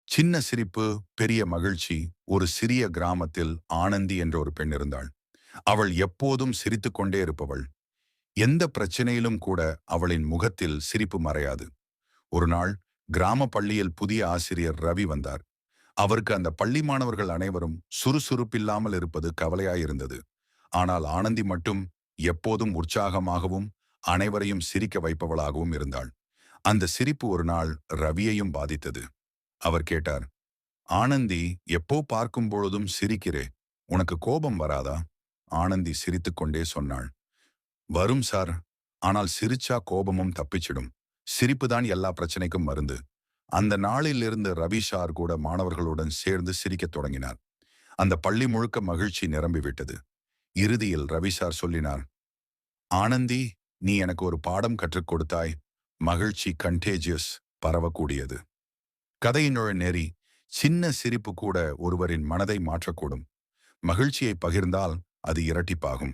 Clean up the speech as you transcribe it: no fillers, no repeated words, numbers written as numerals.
சின்ன சிரிப்பு, பெரிய மகிழ்ச்சி. ஒரு சிறிய கிராமத்தில் ஆனந்தி என்ற ஒரு பெண் இருந்தாள். அவள் எப்போதும் சிரித்துக்கொண்டே இருப்பவள். எந்த பிரச்சனையிலும் கூட அவளின் முகத்தில் சிரிப்பு மறையாது. ஒரு நாள் கிராம பள்ளியில் புதிய ஆசிரியர் ரவி வந்தார். அவருக்கு அந்த பள்ளி மாணவர்கள் அனைவரும் சுறுசுறுப்பில்லாமல் இருப்பது கவலையாயிருந்தது. ஆனால் ஆனந்தி மட்டும் எப்போதும் உற்சாகமாகவும் அனைவரையும் சிரிக்க வைப்பவளாகவும் இருந்தாள். அந்த சிரிப்பு ஒரு நாள் ரவியையும் பாதித்தது. அவர் கேட்டார், ஆனந்தி, எப்போ பார்க்கும் பொழுதும் சிரிக்கிறே, உனக்கு கோபம் வராதா? ஆனந்தி சிரித்துக்கொண்டே சொன்னாள், வரும் சார். ஆனால் சிரிச்சா கோபமும் தப்பிச்சிடும். சிரிப்புதான் எல்லா பிரச்சனைக்கும் மருந்து. அந்த நாளில் இருந்து ரவி சார் கூட மாணவர்களுடன் சேர்ந்து சிரிக்கத் தொடங்கினார். அந்த பள்ளி முழுக்க மகிழ்ச்சி நிரம்பிவிட்டது. இறுதியில் ரவி சார் சொல்லினார், ஆனந்தி, நீ எனக்கு ஒரு பாடம் கற்றுக் கொடுத்தாய். மகிழ்ச்சி கண்டேஜியஸ், பரவக்கூடியது. கதையினோட நெறி, சின்ன சிரிப்பு கூட ஒருவரின் மனதை மாற்றக்கூடும். மகிழ்ச்சியை பகிர்ந்தால் அது இரட்டிப்பாகும்.